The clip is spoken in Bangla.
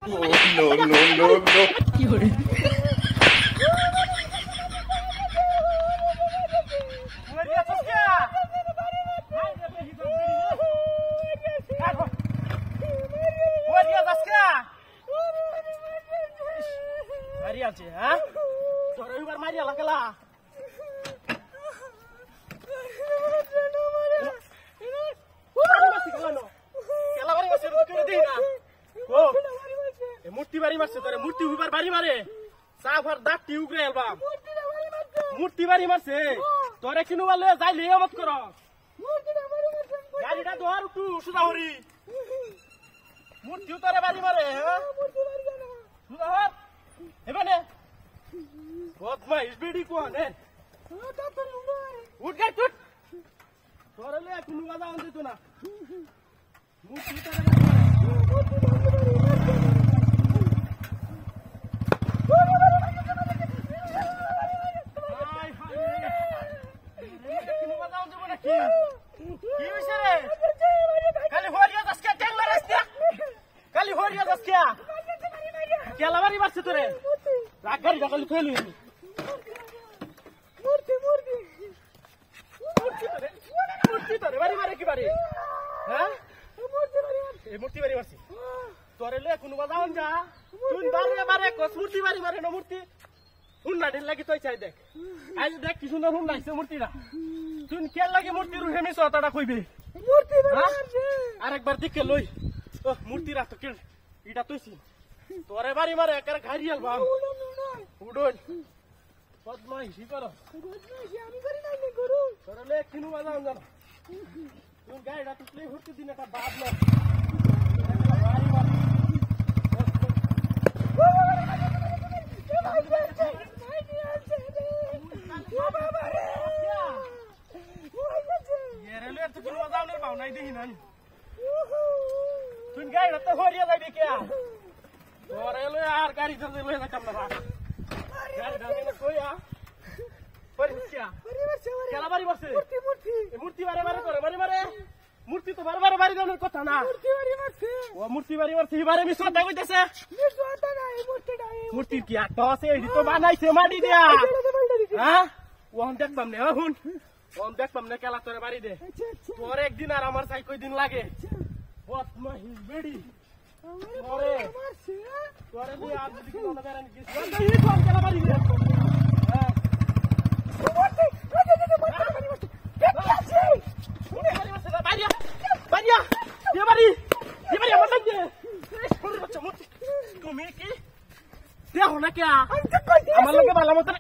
No, no, no, no. मूर्ति बारी मारছে তোরে मूर्ति হুবার বাড়ি মারে সাফার দাঁতটি উগরে এলবাম मूर्ति বাড়ি মারছে তোরে কিনু বলে যাইলে মত কর গাড়িটা ধর তু সুদাহরি मूर्ति তোরে বাড়ি মারে হ্যাঁ সুদাহর এবারে বদমাইশ বিডি কোন হে উঠ গাই তুই তোরে লে কিনু বাজা আন দিত না मूर्ति তোরে কেলাবারি মারছে তোরে রাগারি রাগালি ফেলি মূর্তি তোরে বাড়ি মারে কি বাড়ি হ্যাঁ এই মূর্তি বাড়ি মারছি তোরে লে কোন বাজান যা তুই বারে বারে কস মূর্তি বাড়ি মারে না মূর্তি হুন্না ঢিল লাগি তুই চাই দেখ আজ দেখ কি সুন্দর হুন্না আইছে মূর্তিটা তুই কেল লাগি মূর্তির হেমি সতাটা কইবি মূর্তি মারছে আরেকবার দেখে লই ও মূর্তিরা তো কেল এটা তুইছি তোরে বাড়ি মারে একারে ঘাড়িয়াল বাম উডল বদমাইশি করো বদমাইশি আমি করি না নে করু তোরে লে কিনু বাজান জানা তুই গাড়িটা তুই হুরতে দিন একটা বাদ না বাড়ি মার নাই দেখি না তুই গাড়িটা তো হরিয়া যাবি কে তোরে লই আর গাড়ি চলতে লই না কামনা গাড়ি দাও কইয়া পরিষ্কা কেলা বাড়ি বসে মূর্তি বারে বারে করে বারে বারে মূর্তি তো বারে বারে বাড়ি দানোর কথা না মূর্তি বাড়ি মারছে ও মূর্তি বাড়ি মারছে এবারে আমি শ্রদ্ধা কইতেছে শ্রদ্ধা নাই মূর্তি কি আট আছে এডি তো বানাইছে মাটি দিয়া হ্যাঁ ও हम দেখবাম না হুন ওম দেখবাম না কেলা তোরে বাড়ি দে তোর একদিন আর আমার চাই কই দিন লাগে বদমাইশ বেডি তোরে তোরে দি আর যদি কি না বেরানি কি এই কোন কেলা বাড়ি দে হ্যাঁ তুমি কি দেখো না কে আমার লোকে ভালো মতো